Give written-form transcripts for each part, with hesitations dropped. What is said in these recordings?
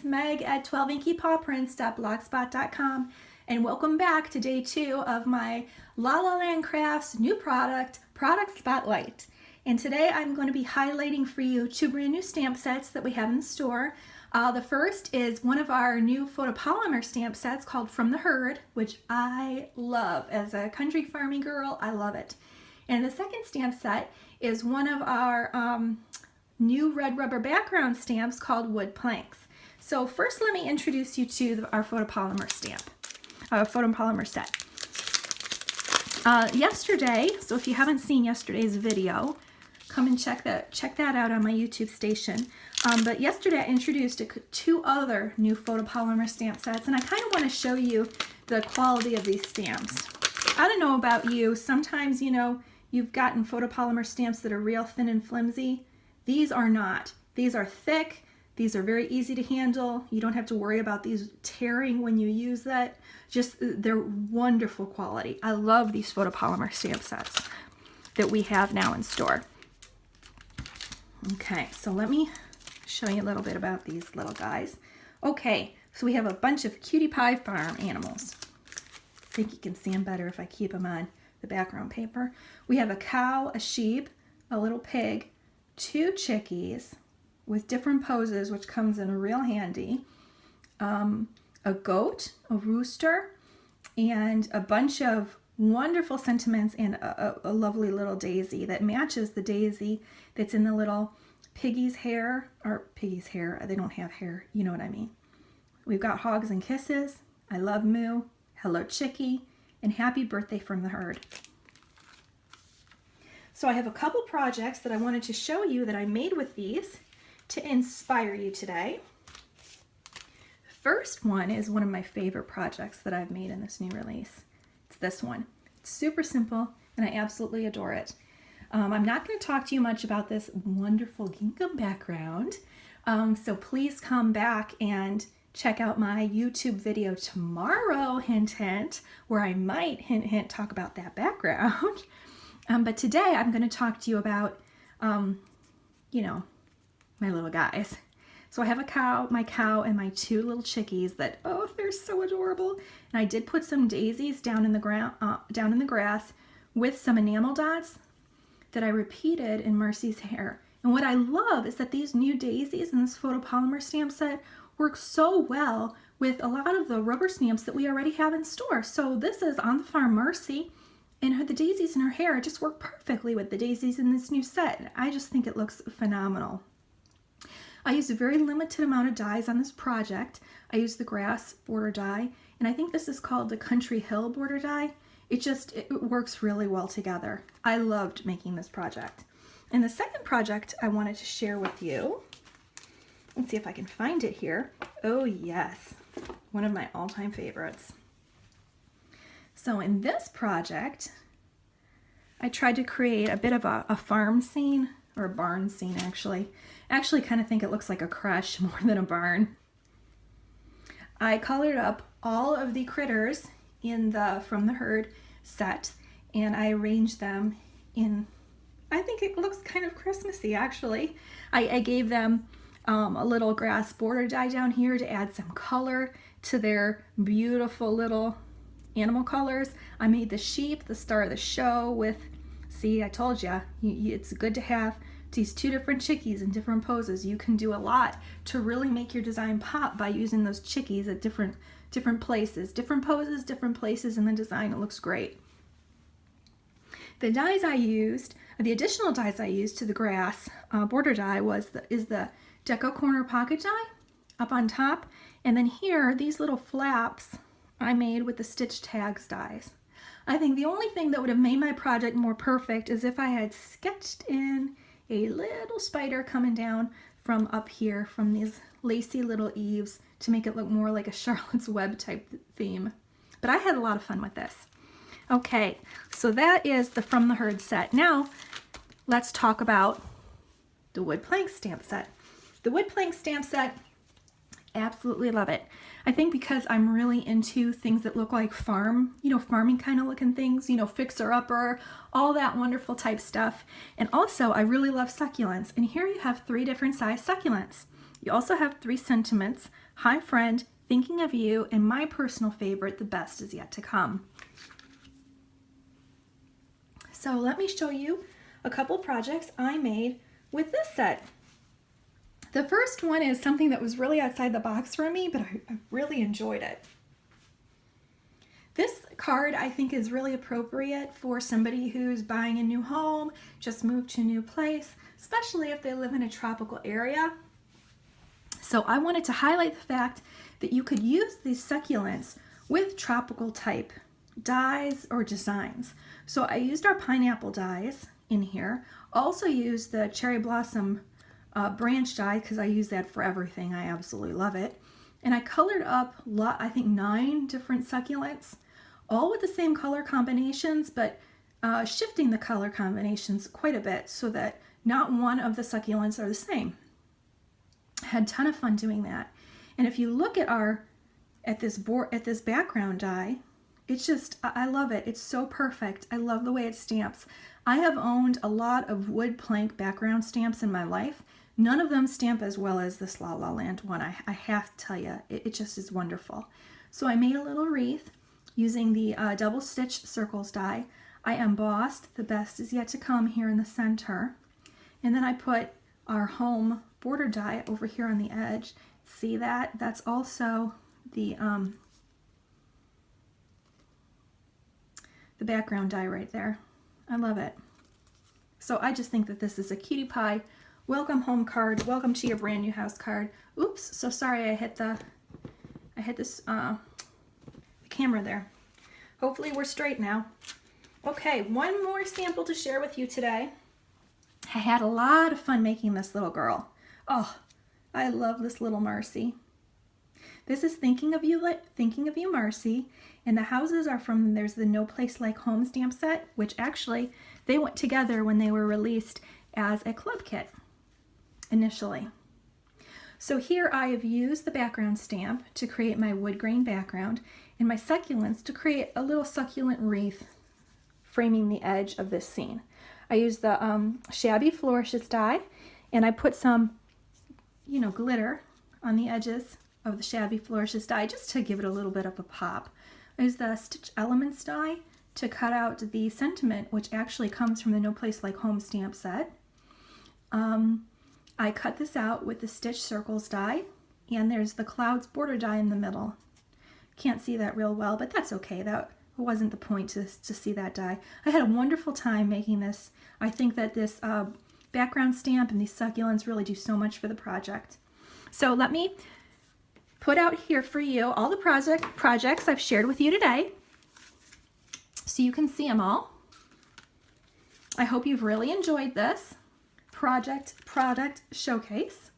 Meg at 12inkypawprints.blogspot.com, and welcome back to day 2 of my La La Land Crafts new product Spotlight. And today I'm going to be highlighting for you 2 brand new stamp sets that we have in the store. The first is one of our new photopolymer stamp sets called From the Herd, which I love. As a country farming girl, I love it. And the second stamp set is one of our new red rubber background stamps called Wood Planks. So first let me introduce you to our photopolymer set. Yesterday, so if you haven't seen yesterday's video, come and check that out on my YouTube station. But yesterday I introduced 2 other new photopolymer stamp sets, and I kind of want to show you the quality of these stamps. I don't know about you, sometimes you've gotten photopolymer stamps that are real thin and flimsy. These are not. These are thick. These are very easy to handle. You don't have to worry about these tearing when you use that. Just, they're wonderful quality. I love these photopolymer stamp sets that we have now in store. Okay, so let me show you a little bit about these little guys. Okay, so we have a bunch of cutie pie farm animals. I think you can see them better if I keep them on the background paper. We have a cow, a sheep, a little pig, 2 chickies with different poses, which comes in real handy, a goat, a rooster, and a bunch of wonderful sentiments, and a lovely little daisy that matches the daisy that's in the little piggy's hair, they don't have hair, you know what I mean. We've got Hogs and Kisses, I Love Moo, Hello Chickie, and Happy Birthday from the Herd. So I have a couple projects that I wanted to show you that I made with these to inspire you today. First one is one of my favorite projects that I've made in this new release. It's this one. It's super simple and I absolutely adore it. I'm not going to talk to you much about this wonderful gingham background, so please come back and check out my YouTube video tomorrow, hint hint, where I might hint hint talk about that background. But today I'm going to talk to you about, my little guys. So I have my cow, and my 2 little chickies that, oh, they're so adorable. And I did put some daisies down in the grass with some enamel dots that I repeated in Mercy's hair. And what I love is that these new daisies in this photopolymer stamp set work so well with a lot of the rubber stamps that we already have in store. So this is On the Farm Mercy, and the daisies in her hair just work perfectly with the daisies in this new set. I just think it looks phenomenal. I used a very limited amount of dyes on this project. I used the grass border dye, and I think this is called the Country Hill border dye. It works really well together. I loved making this project. And the second project I wanted to share with you, let's see if I can find it here. Oh yes, one of my all-time favorites. So in this project, I tried to create a bit of a farm scene, or a barn scene actually. I actually kind of think it looks like a creche more than a barn. I colored up all of the critters in the From the Herd set, and I arranged them in, I think it looks kind of Christmassy actually. I gave them a little grass border dye down here to add some color to their beautiful little animal colors. I made the sheep the star of the show with, see, I told you, it's good to have these 2 different chickies in different poses. You can do a lot to really make your design pop by using those chickies at different places, different poses, different places in the design. It looks great. The dyes I used, the additional dyes I used to the grass border dye is the Deco Corner pocket dye up on top, and then here these little flaps I made with the Stitch Tags dyes. I think the only thing that would have made my project more perfect is if I had sketched in a little spider coming down from up here from these lacy little eaves to make it look more like a Charlotte's Web type theme. But I had a lot of fun with this. Okay, so that is the From the Herd set. Now let's talk about the Wood Plank stamp set. The Wood Plank stamp set, absolutely love it. I think because I'm really into things that look like farming kind of looking things, fixer-upper, all that wonderful type stuff. And also, I really love succulents. And here you have 3 different size succulents. You also have 3 sentiments: hi friend, thinking of you, and my personal favorite, the best is yet to come. So let me show you a couple projects I made with this set. The first one is something that was really outside the box for me, but I really enjoyed it. This card I think is really appropriate for somebody who's buying a new home, just moved to a new place, especially if they live in a tropical area. So I wanted to highlight the fact that you could use these succulents with tropical type dies or designs. So I used our pineapple dies in here. Also used the cherry blossom branch die because I use that for everything. I absolutely love it. And I colored up, I think 9 different succulents, all with the same color combinations, but shifting the color combinations quite a bit so that not one of the succulents are the same. I had a ton of fun doing that. And if you look at this background die, it's just, I love it. It's so perfect. I love the way it stamps. I have owned a lot of wood plank background stamps in my life. None of them stamp as well as this La La Land one. I have to tell you, it just is wonderful. So I made a little wreath using the double stitch circles die. I embossed the best is yet to come here in the center. And then I put our home border die over here on the edge. See that? That's also the background die right there. I love it. So I just think that this is a cutie pie welcome home card, welcome to your brand new house card. Oops, so sorry I hit this camera there. Hopefully we're straight now. Okay, one more sample to share with you today. I had a lot of fun making this little girl. Oh, I love this little Marcy. This is Thinking of You, Marcy, and the houses are from, there's the No Place Like Home stamp set, which actually they went together when they were released as a club kit initially. So here I have used the background stamp to create my wood grain background and my succulents to create a little succulent wreath framing the edge of this scene. I used the Shabby Flourishes die, and I put some, glitter on the edges of the Shabby Flourishes die just to give it a little bit of a pop. I used the Stitch Elements die to cut out the sentiment, which actually comes from the No Place Like Home stamp set. I cut this out with the Stitch Circles die, and there's the Clouds border die in the middle. Can't see that real well, but that's okay. That wasn't the point to see that die. I had a wonderful time making this. I think that this background stamp and these succulents really do so much for the project. So let me put out here for you all the projects I've shared with you today so you can see them all. I hope you've really enjoyed this product showcase,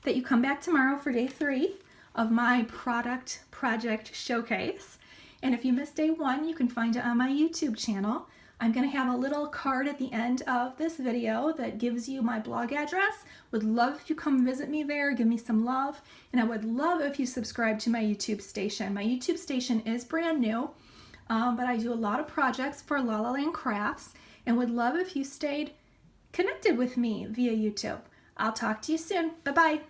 that you come back tomorrow for day 3 of my project showcase. And if you missed day 1, you can find it on my YouTube channel. I'm going to have a little card at the end of this video that gives you my blog address. Would love if you come visit me there, give me some love, and I would love if you subscribe to my YouTube station. My YouTube station is brand new, but I do a lot of projects for La La Land Crafts, and would love if you stayed connected with me via YouTube. I'll talk to you soon. Bye-bye.